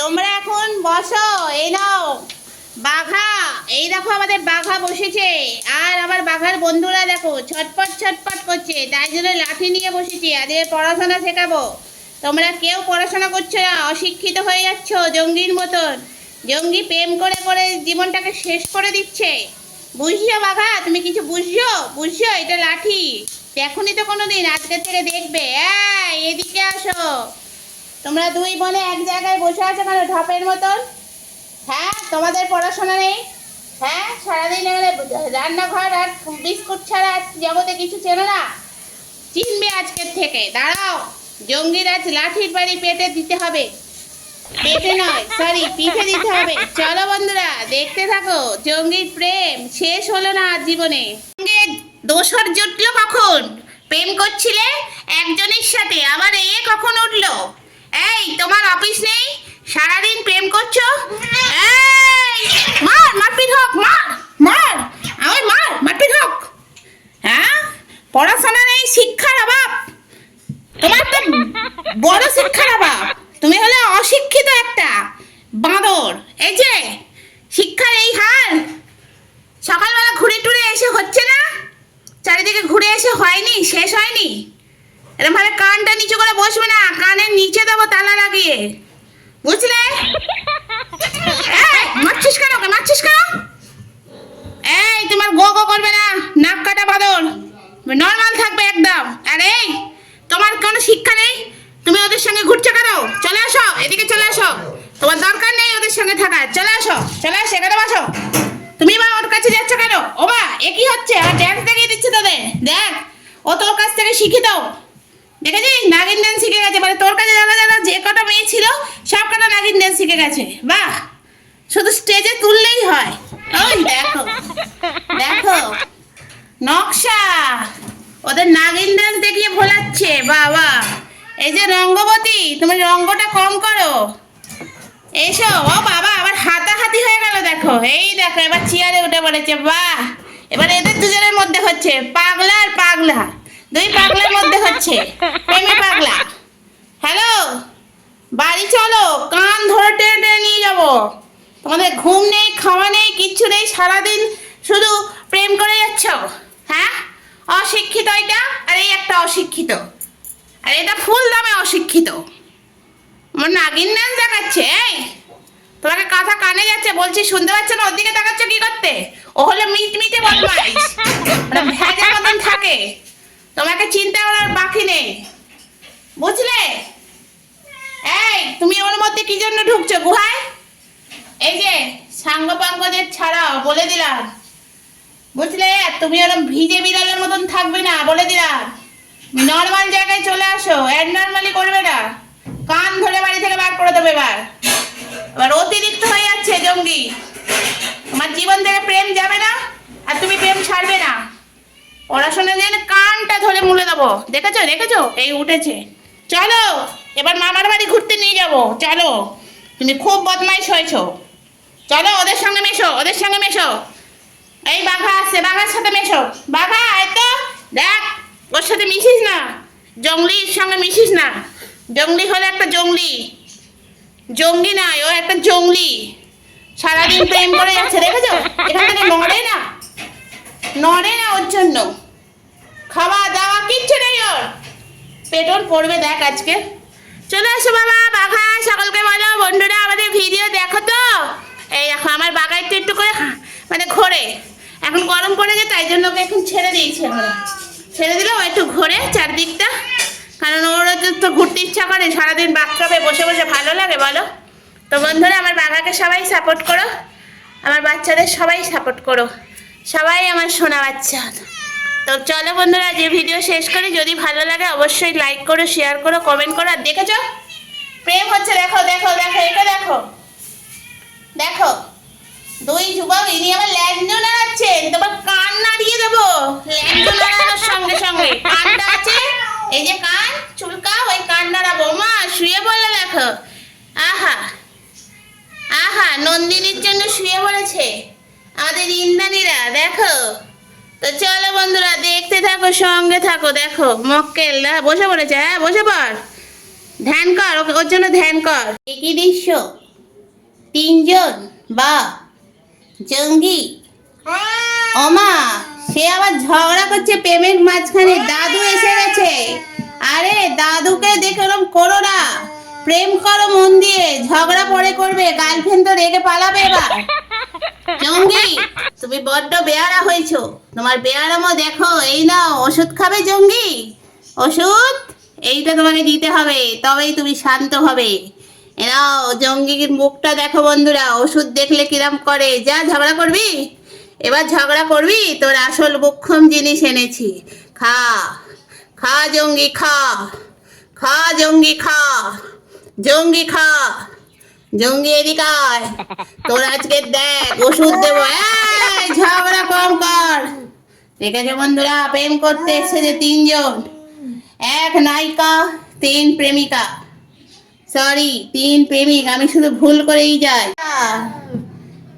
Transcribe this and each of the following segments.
তোমরা এখন বসো। এই নাও বাঘা, এই দেখো আমাদের বাঘা বসেছে। আর আমার বাঘার বন্ধুরা দেখো ছটপট ছটপট করছে, তাই জন্য লাঠি নিয়ে বসেছি। আজকে পড়াশোনা শেখাবো। তোমরা কেউ পড়াশোনা করছো না, অশিক্ষিত হয়ে যাচ্ছ জঙ্গির মতন। জঙ্গি প্রেম করে করে জীবনটাকে শেষ করে দিচ্ছে। বুঝছো বাঘা? তুমি কিছু বুঝছো? বুঝছো এটা লাঠি? দেখোনি তো কোনোদিন, আজকে থেকে দেখবে। এদিকে আসো। তোমরা দুই বোনে এক জায়গায় বসে আছো কেন ঢপের মতন? হ্যাঁ, তোমাদের পড়াশোনা নেই? হ্যাঁ, সারাদিন এখানে রান্নাঘর আর বিস্কুট ছাড়া জগতে কিছু চেনো না? চিনবে আজকের থেকে। দাঁড়াও, জঙ্গির আজ লাঠির বাড়ি পেটে দিতে হবে। পেটে নয়, সরি, পিঠে দিতে হবে। চলো বন্ধুরা, দেখতে থাকো। জঙ্গির প্রেম শেষ হলো না আজ জীবনে। দোসর জুটলো কখন? প্রেম করছিলে একজনের সাথে, আবার কখন উঠলো? এই তোমার অফিস নেই? সারাদিন প্রেম করছো। মার, মারপিট হোক, মার মার, আমার মার, মারপিট হোক। হ্যাঁ, পড়াশোনা নেই, শিক্ষার অভাব। তোমার তো বড় শিক্ষার অভাব। তুমি হলে অশিক্ষিত একটা বাঁদর। এই যে শিক্ষার এই হাল, সকালবেলা ঘুরে টুরে এসে হচ্ছে না? চারিদিকে ঘুরে এসে হয়নি, শেষ হয়নি? এরকম ভাবে কানটা নিচু করে বসবে না, কানের নিচে দেবো তালা লাগিয়ে, বুঝলে? মারছিস কেন? মারছিস কেন? এই তোমার গো গো করবে না, নাক কাটা বাদর, নর্মাল থাকবে একদম। আর এই তোমার কোনো শিক্ষা নেই, তুমি ওদের সঙ্গে ঘুরছো কেন? চলে আসো, এদিকে চলে আসো। তোমার দরকার নেই ওদের সঙ্গে থাকার। চলে আসো, চলে আসো, এখানে বসো। তুমি বা ওর কাছে যাচ্ছ কেন? ও মা, এ কি হচ্ছে? আর ড্যান্স দেখিয়ে দিচ্ছে তোদের। দেখ, ও তোর কাছ থেকে শিখে দাও। দেখেছিস, নাগিন ড্যান্স শিখে গেছে। মানে তোর কাছে যারা যারা যে কটা মেয়ে ছিল সব কটা নাগিন ড্যান্স শিখে গেছে। বাহ, শুধু স্টেজে তুললেই হয়। ওই দেখো দেখো নকশা, ওদের নাগিন ডান্স দেখিয়ে ভোলাচ্ছে। বাবা, এই যে রঙ্গবতী, তুমি রঙ্গটা কম করো। এসো। ও বাবা, আবার হাতাহাতি হয়ে গেল। দেখো, এই দেখো এবার চেয়ারে উঠে পড়েছে। বাহ, এবার এদের দুজনের মধ্যে হচ্ছে পাগলা আর পাগলা। দুই পাগলার মধ্যে হচ্ছে প্রেমে পাগলা। হ্যালো, বাড়ি চলো, কান ধরে টেনে টেনে নিয়ে যাবো। তোমাদের ঘুম নেই, খাওয়া নেই, কিচ্ছু নেই, সারাদিন শুধু প্রেম করে যাচ্ছ। হ্যাঁ, অশিক্ষিত এটা, আর এই একটা অশিক্ষিত, আর এটা ফুল দামে অশিক্ষিত। আমার নাগিন ডান্স দেখাচ্ছে। এই তোমাকে কথা কানে যাচ্ছে, বলছি শুনতে পাচ্ছ না? ওর দিকে তাকাচ্ছ কি করতে? ও হলো মিটমিটে বদমাইশ, ভেজা মতন থাকে। তোমাকে চিন্তা করার বাকি নেই, বুঝলে? এই তুমি ওর মধ্যে কি জন্য ঢুকছো গুহায়? এই যে সাঙ্গ পাঙ্গদের ছাড়াও, বলে দিলাম, বুঝলে? তুমি ওরকম ভিজে বিড়ালের মতন থাকবে না, বলে দিলাম। নর্মাল জায়গায় চলে আসো, নর্মালি করবে না। কান ধরে বাড়ি থেকে বার করে দেবে। এবার অতিরিক্ত হয়ে যাচ্ছে জঙ্গি। তোমার জীবন থেকে প্রেম যাবে না, আর তুমি প্রেম ছাড়বে না। পড়াশোনা যেন কানটা ধরে মুলে দেবো। দেখেছো দেখেছো, এই উঠেছে। চলো, এবার মামার বাড়ি ঘুরতে নিয়ে যাবো। চলো, তুমি খুব বদমাইশ হয়েছো। চলো, ওদের সঙ্গে মেশো, ওদের সঙ্গে মেশো। এই বাঘা আসছে, বাঘার সাথে মেশো। বাঘা, এই তো দেখ, ওর সাথে মিশিস না, জঙ্গলির সঙ্গে মিশিস না। জঙ্গলি হলে একটা জঙ্গলি, জঙ্গি নয়, ও একটা জঙ্গলি। সারাদিন প্রেম করে যাচ্ছে, দেখেছো? এখান থেকে নড়ে না, নড়ে না। ওর জন্য খাওয়া দাওয়া কিচ্ছু নেই ওর। পেট্রোল পড়বে দেখ আজকে। চলে আসো বাবা, বাঘা সকলকে বলো বন্ধুরা আমাদের ভিডিও দেখো তো। এই দেখো আমার বাঘা একটু একটু করে মানে ঘোরে। এখন গরম পড়েছে, তাই জন্য ওকে এখন ছেড়ে দিয়েছি আমরা। ছেড়ে দিলেও একটু ঘোরে চারদিকটা, কারণ ওর তো ঘুরতে ইচ্ছা করে। সারাদিন বাথটবে বসে বসে ভালো লাগে বলো? তো বন্ধুরা, আমার বাঘাকে সবাই সাপোর্ট করো, আমার বাচ্চাদের সবাই সাপোর্ট করো, সবাই আমার সোনা বাচ্চা। তো চলো বন্ধুরা, যে ভিডিও শেষ করি। যদি ভালো লাগে অবশ্যই লাইক করো, শেয়ার করো, কমেন্ট করো। আর দেখেছো প্রেম হচ্ছে? দেখো দেখো দেখো, এটা দেখো দেখো, দুই যুবক, ইনি আবার ল্যান্ডো নাড়াচ্ছেন। তোমার কান নাড়িয়ে দেবো ল্যান্ডো নাড়ানোর সঙ্গে সঙ্গে। কানটা আছে, এই যে কান চুলকা, ওই কান নাড়াবো। মা শুয়ে পড়লে দেখো। আহা আহা, নন্দিনীর জন্য শুয়ে পড়েছে আমাদের ইন্দ্রাণীরা, দেখো। তো চলো বন্ধুরা, দেখতে থাকো, সঙ্গে থাকো। দেখো মক্কেল বসে পড়েছে। হ্যাঁ, বসে পড়, ধ্যান কর, ওর জন্য ধ্যান কর। কি দৃশ্য, তিনজন বা জঙ্গি। ওমা, সে আবার ঝগড়া করছে প্রেমের মাঝখানে। দাদু এসে গেছে। আরে দাদুকে দেখে ওরম করো না, প্রেম করো মন দিয়ে। ঝগড়া পরে করবে, গার্লফ্রেন্ড তো রেগে পালাবে এবার। জঙ্গি, তুমি বড্ড বেয়ারা হয়েছো। তোমার বেয়ারামো দেখো। এই নাও ওষুধ খাবে জঙ্গি, ওষুধ। এইটা তোমাকে দিতে হবে, তবেই তুমি শান্ত হবে। এ নাও, জঙ্গির মুখটা দেখো বন্ধুরা। ওষুধ দেখলে কিরাম করে। যা ঝগড়া করবি, এবার ঝগড়া করবি। তোর আসল মুখ্যম জিনিস এনেছি। খা খা জঙ্গি, খা খা জঙ্গি, খা জঙ্গি, খা জঙ্গি, এদিকে আয়। তোর আজকে দেখ ওষুধ দেবো। এই ঝগড়া কম কর। ঠিক আছে বন্ধুরা, প্রেম করতে এসছে যে তিনজন, এক নায়িকা, তিন প্রেমিকা। সরি, তিন প্রেমিক, আমি শুধু ভুল করেই যাই।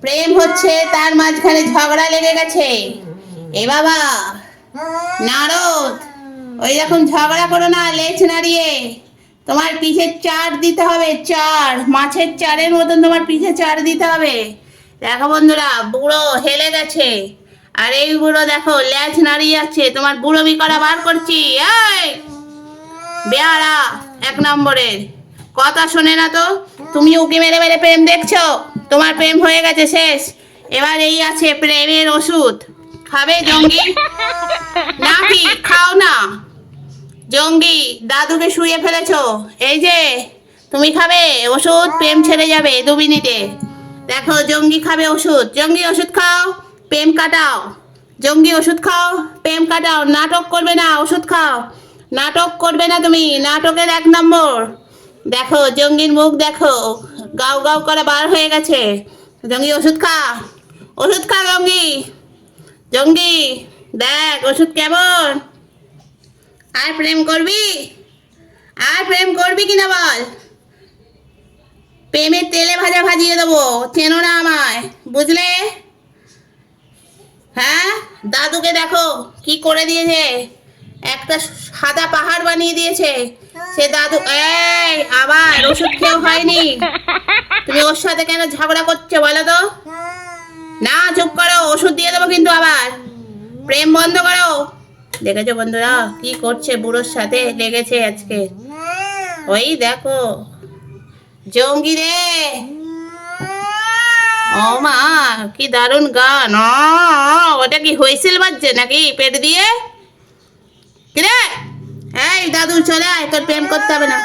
প্রেম হচ্ছে, তার মাঝখানে ঝগড়া লেগে গেছে। এ বাবা নারদ, ওই রকম ঝগড়া করো না লেজ নাড়িয়ে। তোমার পিঠে চার দিতে হবে, চার, মাছের চারের মতন তোমার পিঠে চার দিতে হবে। দেখো বন্ধুরা, বুড়ো হেলে গেছে, আর এই বুড়ো দেখো লেজ নাড়িয়ে যাচ্ছে। তোমার বুড়োমি করা বার করছি। এই বেয়ারা এক নম্বরের, কথা শোনে না তো। তুমি উকি মেরে মেরে প্রেম দেখছো, তোমার প্রেম হয়ে গেছে, শেষ। এবার এই আছে প্রেমের ওষুধ। খাবে জঙ্গি নাকি? খাও না জঙ্গি। দাদুকে শুয়ে ফেলেছো, এই যে তুমি খাবে ওষুধ, প্রেম ছেড়ে যাবে 2 মিনিটে। দেখো জঙ্গি খাবে ওষুধ। জঙ্গি ওষুধ খাও, প্রেম কাটাও। জঙ্গি ওষুধ খাও, প্রেম কাটাও। নাটক করবে না, ওষুধ খাও। নাটক করবে না তুমি, নাটকের 1 নম্বর। দেখো জঙ্গির মুখ দেখো, গাও গাও করে বার হয়ে গেছে। জঙ্গি ওষুধ খা, ওষুধ খা জঙ্গি। জঙ্গি দেখ ওষুধ কেমন। আর প্রেম করবি? আর প্রেম করবি কিনা বল। প্রেমের তেলে ভাজা ভাজিয়ে দেবো, চেনো না আমায়, বুঝলে? হ্যাঁ, দাদুকে দেখো কি করে দিয়েছে, একটা সাদা পাহাড় বানিয়ে দিয়েছে সে দাদু। এই আবার ওষুধ খেয়েও হয়নি, তুমি ওর সাথে কেন ঝগড়া করছো বলো তো? না, চুপ করো, ওষুধ দিয়ে দেবো কিন্তু আবার। প্রেম বন্ধ করো। দেখেছো বন্ধুরা কি করছে, বুড়োর সাথে লেগেছে আজকে। ওই দেখো জঙ্গি রে। ও মা, কি দারুণ গান। ওটা কি হুইসেল বাজছে নাকি পেট দিয়ে? কিরে, এই দাদু চলে আয়, তোর প্রেম করতে হবে না।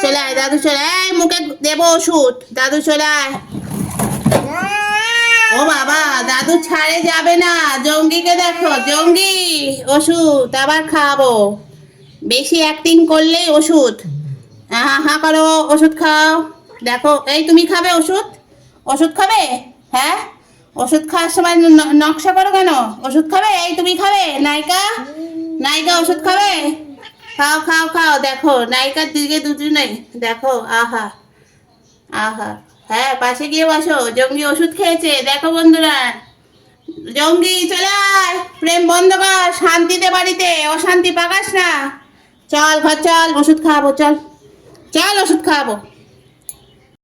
চলে আয় দাদু, চলে আয়, মুখে দেবো ওষুধ। দাদু চলে আয়। ও বাবা, দাদু ছাড়ে যাবে না। জঙ্গিকে দেখো, জঙ্গি ওষুধ আবার খাবো। বেশি অ্যাক্টিং করলেই ওষুধ। হা হা করো, ওষুধ খাও। দেখো, এই তুমি খাবে ওষুধ? ওষুধ খাবে? হ্যাঁ, ওষুধ খাওয়ার সময় নকশা করো কেন? ওষুধ খাবে? এই তুমি খাবে? নায়িকা, নায়িকা ওষুধ খাবে? খাও খাও খাও। দেখো নায়িকার দিকে দুজনেই দেখো। আহা আহা। হ্যাঁ, পাশে গিয়ে বসো। জঙ্গি ওষুধ খেয়েছে, দেখো বন্ধুরা। জঙ্গি চলে আয়, প্রেম বন্ধ কর, শান্তিতে বাড়িতে, অশান্তি পাকাস না। চল ঘর চল, ওষুধ খাওয়াবো, চল চল ওষুধ খাওয়াবো।